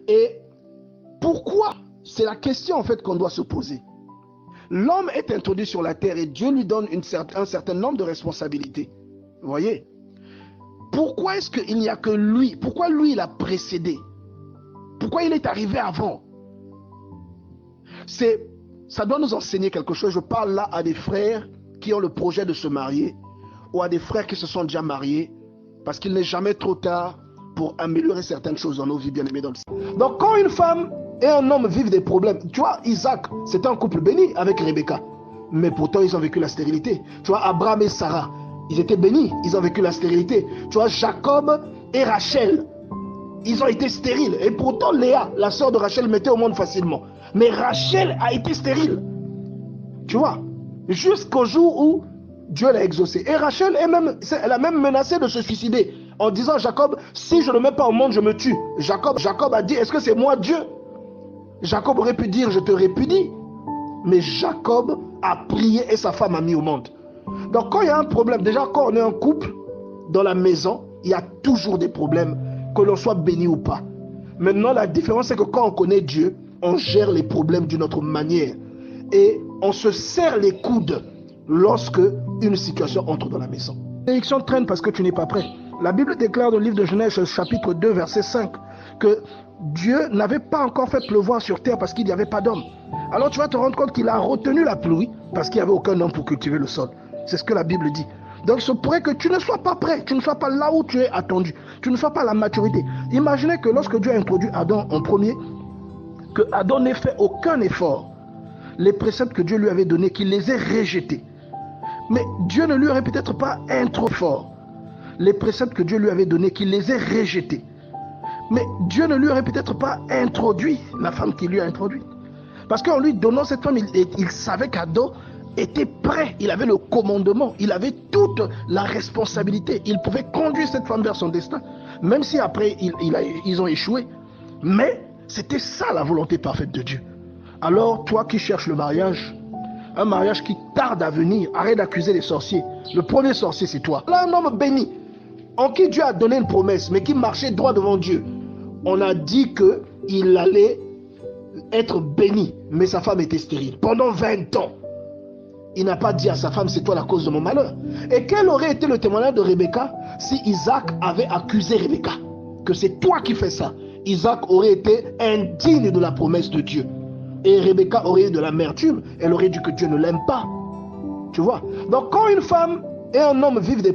Et pourquoi? C'est la question en fait qu'on doit se poser. L'homme est introduit sur la terre et Dieu lui donne un certain nombre de responsabilités. Vous voyez? Pourquoi est-ce qu'il n'y a que lui? Pourquoi lui il a précédé? Pourquoi il est arrivé avant? Ça doit nous enseigner quelque chose. Je parle là à des frères qui ont le projet de se marier ou à des frères qui se sont déjà mariés, parce qu'il n'est jamais trop tard pour améliorer certaines choses dans nos vies, bien aimés dans le Seigneur. Donc quand une femme et un homme vivent des problèmes, tu vois, Isaac, c'était un couple béni avec Rebecca, mais pourtant ils ont vécu la stérilité. Tu vois, Abraham et Sarah, ils étaient bénis, ils ont vécu la stérilité. Tu vois, Jacob et Rachel, ils ont été stériles. Et pourtant Léa, la sœur de Rachel, mettait au monde facilement. Mais Rachel a été stérile. Tu vois, jusqu'au jour où Dieu l'a exaucé. Et Rachel, elle a même menacé de se suicider en disant, Jacob, si je ne le mets pas au monde, je me tue. Jacob a dit, est-ce que c'est moi Dieu? Jacob aurait pu dire, je te répudie. Mais Jacob a prié et sa femme a mis au monde. Donc quand il y a un problème, déjà quand on est un couple dans la maison, il y a toujours des problèmes, que l'on soit béni ou pas. Maintenant, la différence, c'est que quand on connaît Dieu, on gère les problèmes d'une autre manière. Et on se serre les coudes lorsque une situation entre dans la maison. L'élection traîne parce que tu n'es pas prêt. La Bible déclare dans le livre de Genèse, chapitre 2, verset 5, que Dieu n'avait pas encore fait pleuvoir sur terre parce qu'il n'y avait pas d'homme. Alors tu vas te rendre compte qu'il a retenu la pluie parce qu'il n'y avait aucun homme pour cultiver le sol. C'est ce que la Bible dit. Donc il se pourrait que tu ne sois pas prêt, tu ne sois pas là où tu es attendu, tu ne sois pas à la maturité. Imaginez que lorsque Dieu a introduit Adam en premier, que Adam n'ait fait aucun effort, les préceptes que Dieu lui avait donnés, qu'il les ait rejetés. Mais Dieu ne lui aurait peut-être pas introduit fort les préceptes que Dieu lui avait donnés, qu'il les ait rejetés. Mais Dieu ne lui aurait peut-être pas introduit la femme qu'il lui a introduite. Parce qu'en lui donnant cette femme, il savait qu'Adam était prêt, il avait le commandement, il avait toute la responsabilité. Il pouvait conduire cette femme vers son destin, même si après ils ont échoué. Mais c'était ça la volonté parfaite de Dieu. Alors toi qui cherches le mariage, un mariage qui tarde à venir, arrête d'accuser les sorciers. Le premier sorcier, c'est toi. Là, un homme béni, en qui Dieu a donné une promesse, mais qui marchait droit devant Dieu. On a dit qu'il allait être béni, mais sa femme était stérile. Pendant 20 ans, il n'a pas dit à sa femme, c'est toi la cause de mon malheur. Et quel aurait été le témoignage de Rebecca si Isaac avait accusé Rebecca, que c'est toi qui fais ça? Isaac aurait été indigne de la promesse de Dieu. Et Rebecca aurait eu de l'amertume, elle aurait dit que Dieu ne l'aime pas. Tu vois? Donc quand une femme et un homme vivent des